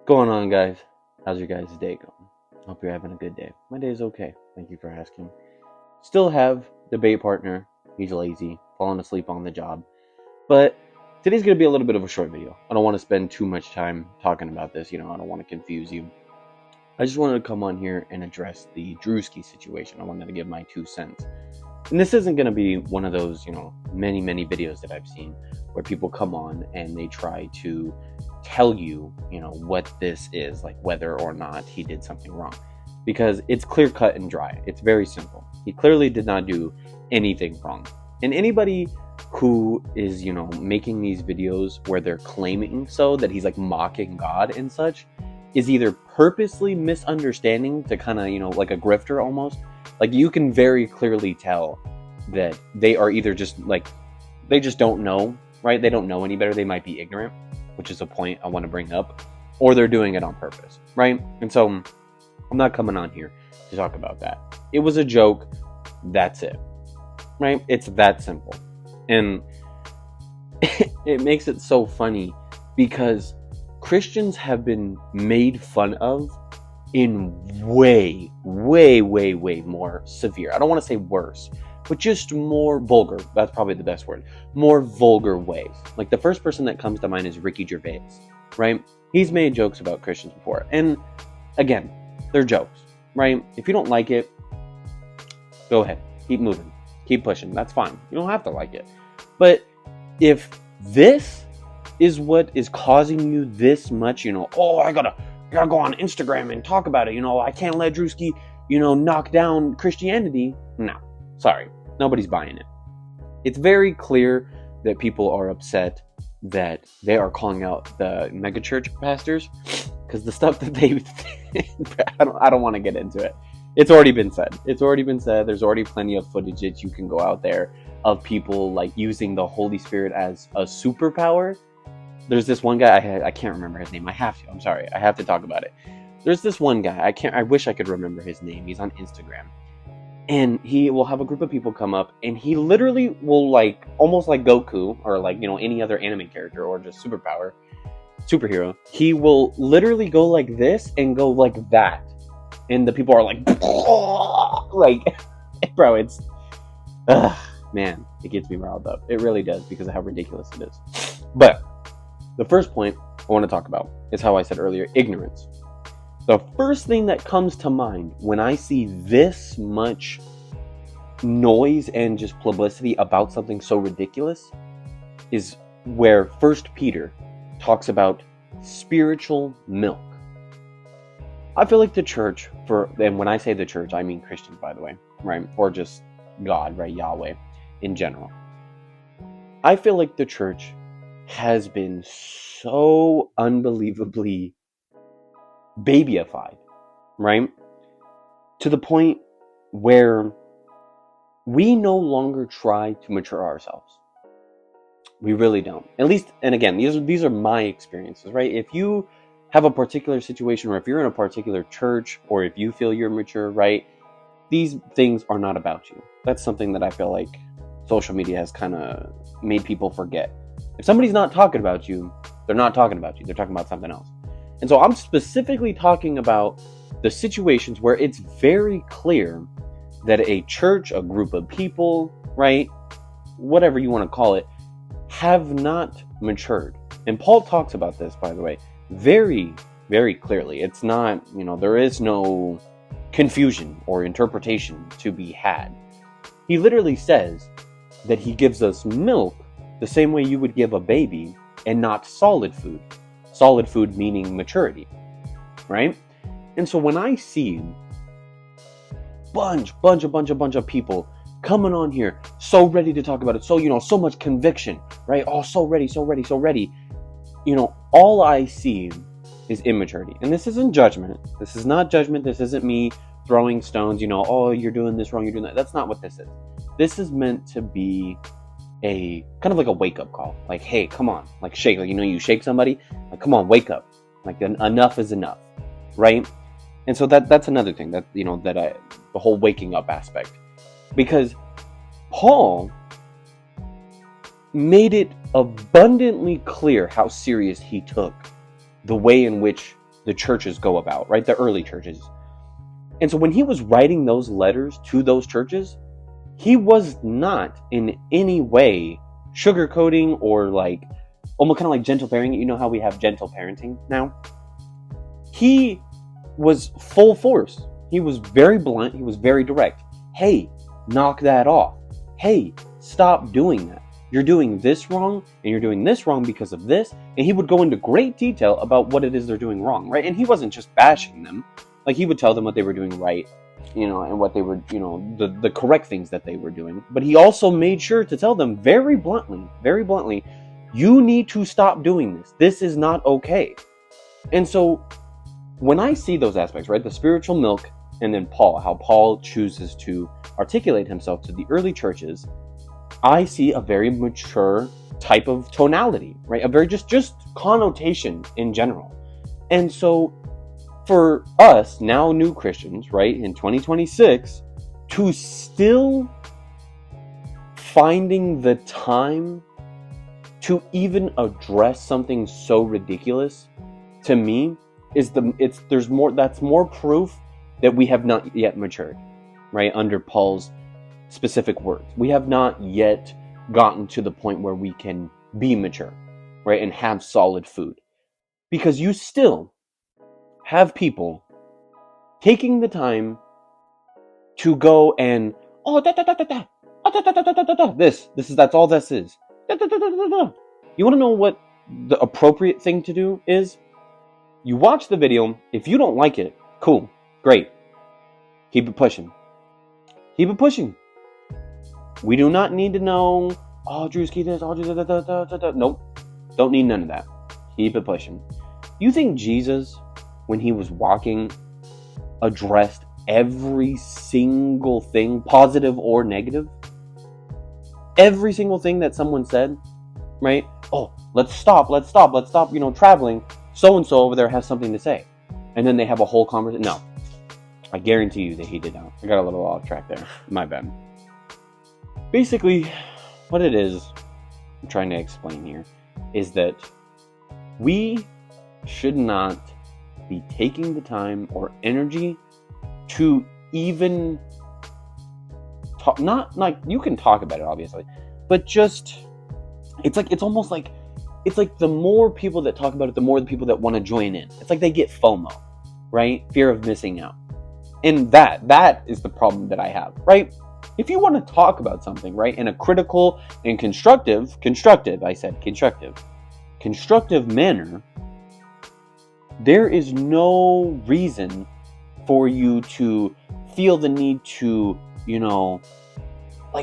Going on, guys? How's your guys' day going? Hope you're having a good day. My day is okay. Thank you for asking. Still have debate partner. He's lazy, falling asleep on the job. But today's going to be a little bit of a short video. I don't want to spend too much time talking about this. I don't want to confuse you. I just wanted to come on here and address the Druski situation. I wanted to give my 2 cents. And this isn't going to be one of those, many videos that I've seen where people come on and they try to tell you, what this is, like whether or not he did something wrong. Because it's clear cut and dry. It's very simple. He clearly did not do anything wrong. And anybody who is, making these videos where they're claiming that he's like mocking God and such, is either purposely misunderstanding to kind of, like a grifter almost. Like, you can very clearly tell that they are either just like, they just don't know, right? They don't know any better. They might be ignorant, which is a point I want to bring up, or they're doing it on purpose, right? And so I'm not coming on here to talk about that. It was a joke. That's it, right? It's that simple. And it makes it so funny because Christians have been made fun of in way more severe. I don't want to say worse, but just more vulgar. That's probably the best word. More vulgar ways. Like, the first person that comes to mind is Ricky Gervais, right? He's made jokes about Christians before. And again, they're jokes, right? If you don't like it, go ahead. Keep moving. Keep pushing. That's fine. You don't have to like it. But if this is what is causing you this much, I gotta go on Instagram and talk about it. I can't let Druski, knock down Christianity. No, sorry. Nobody's buying it. It's very clear that people are upset that they are calling out the megachurch pastors because the stuff that they I don't want to get into it. It's already been said. There's already plenty of footage that you can go out there of people like using the Holy Spirit as a superpower. There's this one guy, I can't remember his name. I have to. I'm sorry. I have to talk about it. There's this one guy. I wish I could remember his name. He's on Instagram. And he will have a group of people come up, and he literally will, like, almost like Goku, or like, any other anime character, or just superhero. He will literally go like this and go like that. And the people are like, like, bro, it's, man, it gets me riled up. It really does, because of how ridiculous it is. But the first point I want to talk about is how I said earlier, ignorance. The first thing that comes to mind when I see this much noise and just publicity about something so ridiculous is where 1 Peter talks about spiritual milk. I feel like the church, and when I say the church, I mean Christians, by the way, right? Or just God, right? Yahweh in general. I feel like the church has been so unbelievably babyified, right? To the point where we no longer try to mature ourselves. We really don't. At least, and again, these are my experiences, right? If you have a particular situation, or if you're in a particular church, or if you feel you're mature, right? These things are not about you. That's something that I feel like social media has kind of made people forget. If somebody's not talking about you, they're not talking about you. They're talking about something else. And so I'm specifically talking about the situations where it's very clear that a church, a group of people, right, whatever you want to call it, have not matured. And Paul talks about this, by the way, very, very clearly. It's not, there is no confusion or interpretation to be had. He literally says that he gives us milk the same way you would give a baby, and not solid food. Solid food meaning maturity, right? And so when I see bunch of people coming on here so ready to talk about it, so so much conviction, right? Oh, so ready. All I see is immaturity. And this isn't judgment. This is not judgment. This isn't me throwing stones, oh, you're doing this wrong, you're doing that. That's not what this is. This is meant to be a kind of like a wake-up call. Like, hey, come on, like shake, like, you shake somebody, like, come on, wake up, like, enough is enough, right? And so that's another thing that the whole waking up aspect, because Paul made it abundantly clear how serious he took the way in which the churches go about, right? The early churches. And so when he was writing those letters to those churches, he was not in any way sugarcoating or like almost kind of like gentle parenting. You know how we have gentle parenting now? He was full force. He was very blunt. He was very direct. Hey, knock that off. Hey, stop doing that. You're doing this wrong, and you're doing this wrong because of this. And he would go into great detail about what it is they're doing wrong, right? And he wasn't just bashing them. Like, he would tell them what they were doing right, and what they were, the correct things that they were doing. But he also made sure to tell them very bluntly, you need to stop doing this. This is not okay. And so when I see those aspects, right, the spiritual milk, and then Paul, how Paul chooses to articulate himself to the early churches, I see a very mature type of tonality, right? A very just connotation in general. And so for us, now new Christians, right, in 2026, to still finding the time to even address something so ridiculous, to me, that's more proof that we have not yet matured, right? Under Paul's specific words. We have not yet gotten to the point where we can be mature, right? And have solid food. Because you still have people taking the time to go and, that's all this is. You want to know what the appropriate thing to do is? You watch the video. If you don't like it, cool, great. Keep it pushing. Keep it pushing. We do not need to know, Druski this, Nope. Don't need none of that. Keep it pushing. You think Jesus, when he was walking, addressed every single thing, positive or negative? Every single thing that someone said, right? Oh, let's stop, traveling. So-and-so over there has something to say. And then they have a whole conversation. No. I guarantee you that he did not. I got a little off track there. My bad. Basically, what it is I'm trying to explain here is that we should not be taking the time or energy to even talk. Not like you can talk about it, obviously, but just it's almost like the more people that talk about it, the more the people that want to join in. It's like they get FOMO, right? Fear of missing out. And that is the problem that I have, right? If you want to talk about something, right, in a critical and constructive manner, there is no reason for you to feel the need to,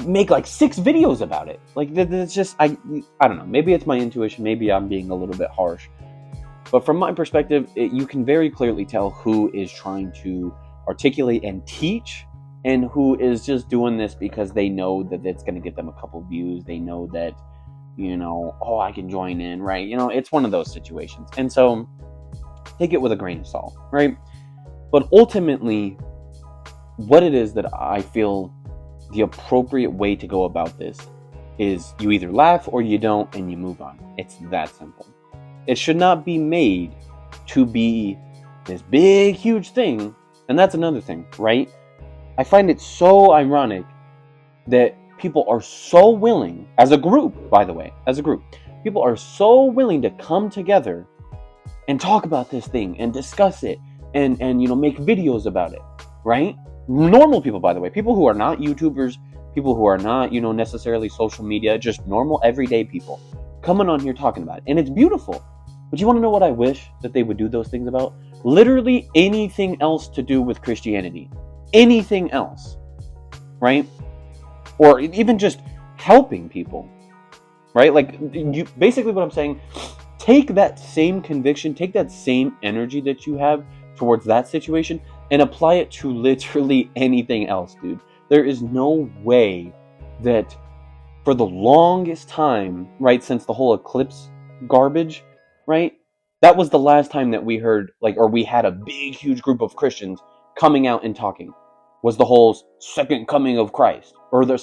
make 6 videos about it. It's just, I don't know, maybe it's my intuition, maybe I'm being a little bit harsh. But from my perspective, you can very clearly tell who is trying to articulate and teach, and who is just doing this because they know that it's going to get them a couple views. They know that, I can join in, right? It's one of those situations. And so take it with a grain of salt, right? But ultimately, what it is that I feel the appropriate way to go about this is you either laugh or you don't, and you move on. It's that simple. It should not be made to be this big, huge thing. And that's another thing, right? I find it so ironic that people are so willing, as a group, by the way, people are so willing to come together and talk about this thing and discuss it and make videos about it, right? Normal people, by the way, people who are not YouTubers, people who are not, necessarily social media, just normal everyday people coming on here talking about it. And it's beautiful. But you want to know what I wish that they would do those things about? Literally anything else to do with Christianity. Anything else, right? Or even just helping people, right? Basically what I'm saying, take that same conviction, take that same energy that you have towards that situation and apply it to literally anything else, dude. There is no way that for the longest time, right, since the whole eclipse garbage, right? That was the last time that we heard, or we had a big, huge group of Christians coming out and talking. Was the whole second coming of Christ, or the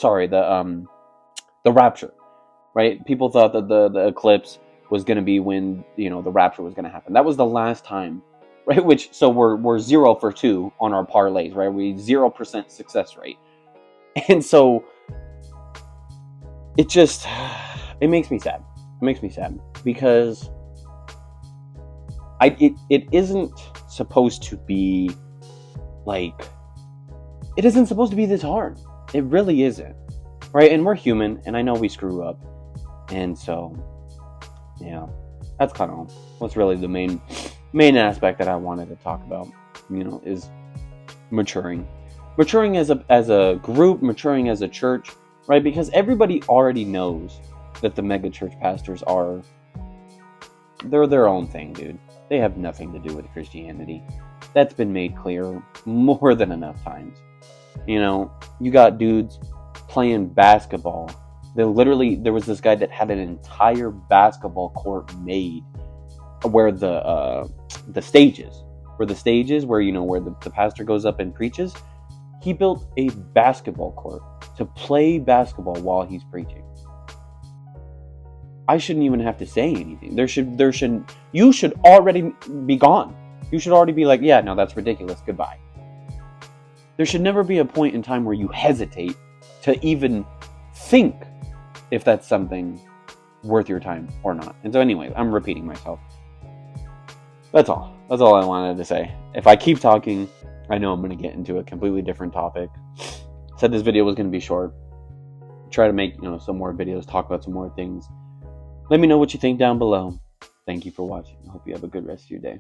rapture, right? People thought that the eclipse was going to be when the rapture was going to happen. That was the last time, right? Which, so we're 0 for 2 on our parlays, right? We 0% success rate. And so it just, it makes me sad. It makes me sad because it isn't supposed to be like, it isn't supposed to be this hard. It really isn't, right? And we're human, and I know we screw up, and so yeah, that's kind of what's really the main aspect that I wanted to talk about, is maturing as a group, maturing as a church, right? Because everybody already knows that the mega church pastors they're their own thing, dude. They have nothing to do with Christianity. That's been made clear more than enough times. You got dudes playing basketball. There was this guy that had an entire basketball court made where the stages where the pastor goes up and preaches. He built a basketball court to play basketball while he's preaching. I shouldn't even have to say anything. You should already be gone. You should already be like, yeah, no, that's ridiculous. Goodbye. There should never be a point in time where you hesitate to even think if that's something worth your time or not. And so anyway, I'm repeating myself. That's all. That's all I wanted to say. If I keep talking, I know I'm going to get into a completely different topic. Said this video was going to be short. Try to make, some more videos, talk about some more things. Let me know what you think down below. Thank you for watching. I hope you have a good rest of your day.